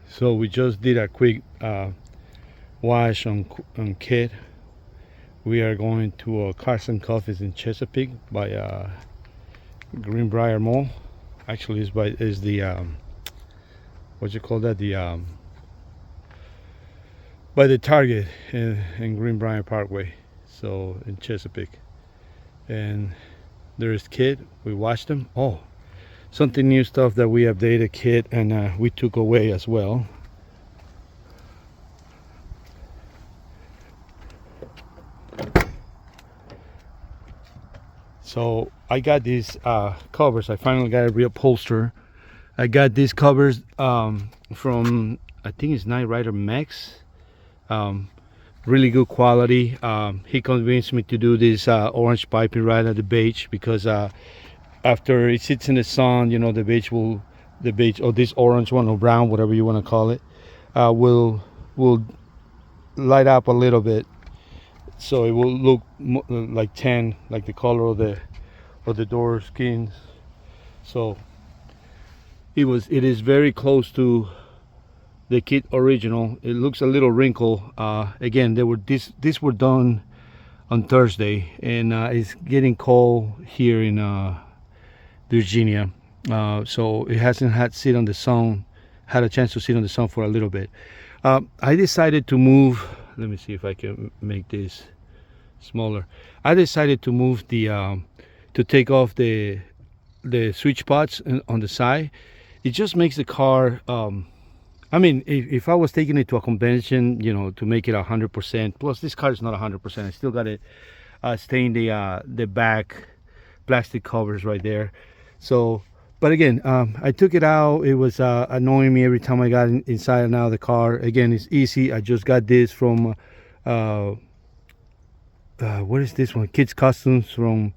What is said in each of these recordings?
So we just did a quick wash on KITT. We are going to Carson Coffees in Chesapeake by Greenbrier Mall. Actually, is the what you call that, the by the Target in Greenbrier Parkway, so in Chesapeake. And there is KITT. We washed them. Oh, something new stuff that we updated KITT and we took away as well. So I got these covers. I finally got a reupholster. I got these covers from, I think it's Knight Rider Max. Really good quality. He convinced me to do this orange piping right at the beige, because after it sits in the sun, you know, the beige or this orange one or brown, whatever you want to call it, will light up a little bit, so it will look like tan, like the color of the door skins. So it is very close to the KITT original. It looks a little wrinkled. Again, these were done on Thursday, and it's getting cold here in Virginia, so it hasn't had a chance to sit on the sun for a little bit. I decided to move. Let me see if I can make this smaller. I decided to move to take off the switch pots on the side. It just makes the car, I mean, if I was taking it to a convention, you know, to make it 100%, plus this car is not 100%, I still got it staying the back plastic covers right there. So, but again, I took it out. It was annoying me every time I got inside and out of the car. Again, it's easy. I just got this from what is this one? Kids Customs from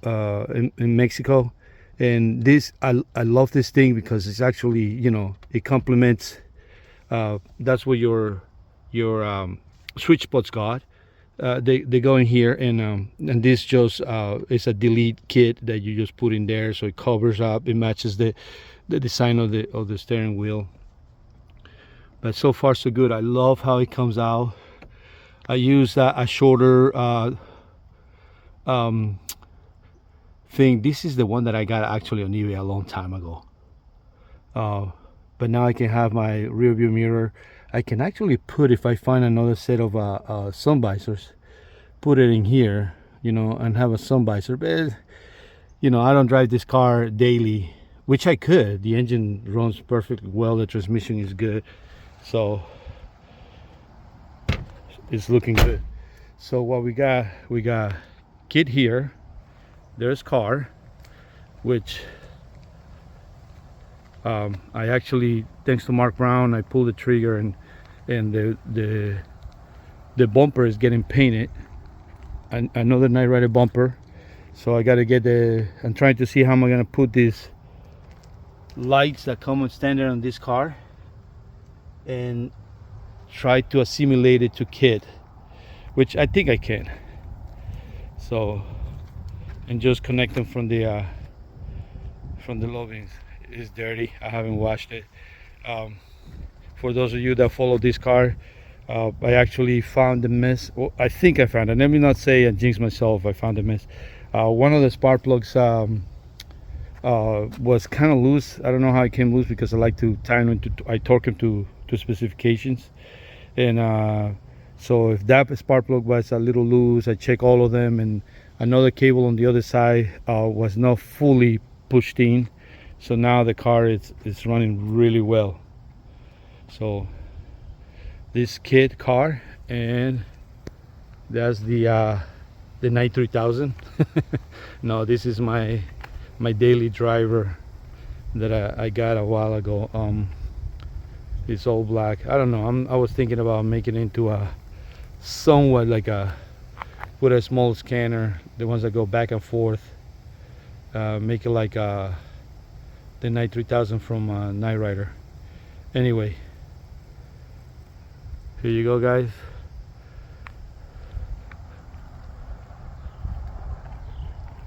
in Mexico. And this, I love this thing because it's actually, you know, it complements. That's what your switch pots got. They go in here, and this just is a delete kit that you just put in there, so it covers up. It matches the design of the steering wheel. But so far so good. I love how it comes out. I use a shorter thing. This is the one that I got actually on eBay a long time ago. But now I can have my rear view mirror. I can actually put, if I find another set of sun visors, put it in here, you know, and have a sun visor. But you know, I don't drive this car daily, which I could. The engine runs perfectly well. The transmission is good, so it's looking good. So what we got KITT here. There's car, which I actually, thanks to Mark Brown, I pulled the trigger and the bumper is getting painted. Another Knight Rider bumper. So I got to get I'm trying to see how am I going to put these lights that come on standard on this car and try to assimilate it to KITT, which I think I can. So, and just connect them from the low beams. It's dirty. I haven't washed it. For those of you that follow this car, I actually found the mess. Well, I think I found it. Let me not say and jinx myself. I found the mess. One of the spark plugs was kind of loose. I don't know how it came loose, because I like to tie them I torque them to specifications. And so if that spark plug was a little loose, I check all of them, and another cable on the other side was not fully pushed in. So now the car is running really well. So this KITT car, and that's the Knight 3000. No, this is my daily driver that I got a while ago. It's all black. I don't know. I was thinking about making it into a somewhat like with a small scanner, the ones that go back and forth. Make it like the Knight 3000 from Knight Rider. Anyway, here you go, guys.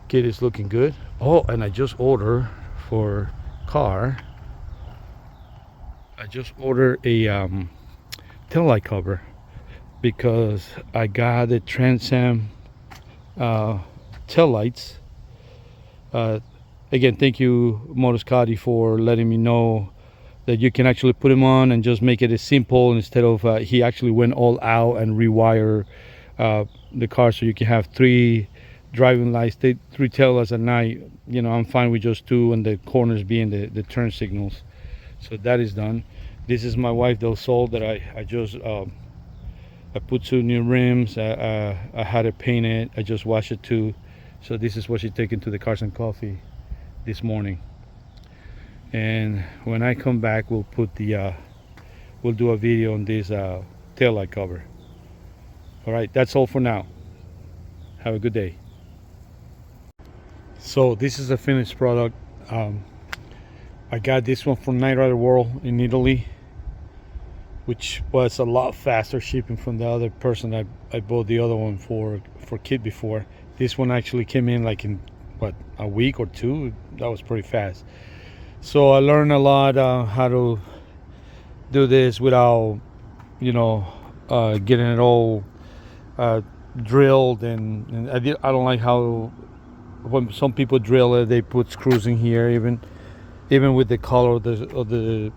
KITT is looking good. Oh, and I just ordered for car just ordered a tail light cover because I got the Trans Am tail lights. Again, thank you Motoscotty for letting me know that you can actually put them on and just make it as simple instead of he actually went all out and rewire the car so you can have 3 driving lights, 3 tail lights at night. You know, I'm fine with just 2, and the corners being the turn signals. So that is done. This is my wife Del Sol that I just I put 2 new rims. I had it painted. I just washed it too. So this is what she's taking to the Cars and Coffee this morning. And when I come back, we'll put the we'll do a video on this tail light cover. All right, that's all for now. Have a good day. So this is a finished product. I got this one from Knight Rider World in Italy, which was a lot faster shipping from the other person I bought the other one for KITT before. This one actually came in like in what, a week or 2. That was pretty fast. So I learned a lot how to do this without, you know, getting it all drilled, and I don't like how when some people drill it, they put screws in here. Even with the color of the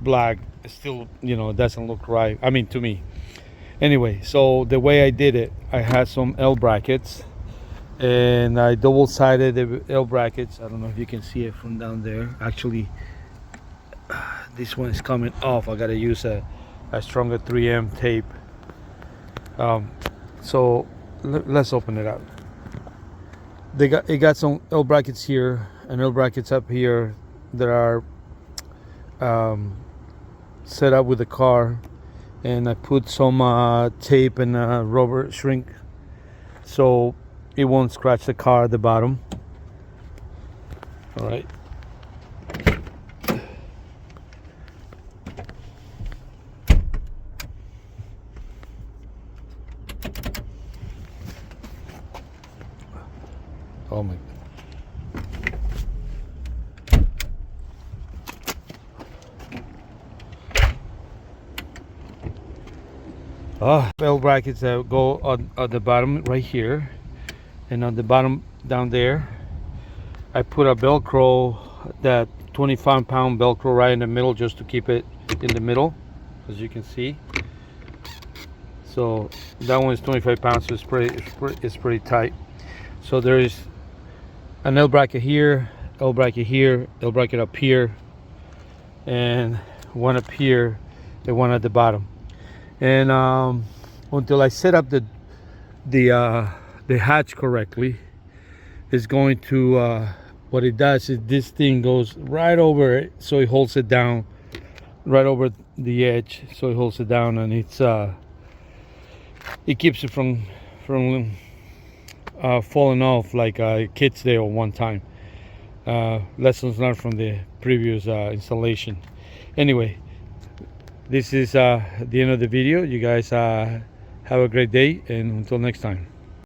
black, it still, you know, it doesn't look right. I mean, to me. Anyway, so the way I did it, I had some L brackets, and I double-sided the L brackets. I don't know if you can see it from down there. Actually, this one is coming off. I gotta use a stronger 3M tape. So let's open it up. It got some L brackets here and L brackets up here that are set up with the car, and I put some tape and rubber shrink so it won't scratch the car at the bottom. All right. Oh my. Bell brackets that go on the bottom right here, and on the bottom down there I put a Velcro, that 25-pound Velcro right in the middle, just to keep it in the middle, as you can see. So that one is 25 pounds, so it's pretty tight. So there is an L bracket here, L bracket here, L bracket up here, and one up here and one at the bottom. And until I set up the hatch correctly, it's going to what it does is this thing goes right over it, so it holds it down right over the edge, so it holds it down, and it keeps it from falling off like KITT's there one time. Lessons learned from the previous installation. Anyway, this is the end of the video. You guys have a great day, and until next time.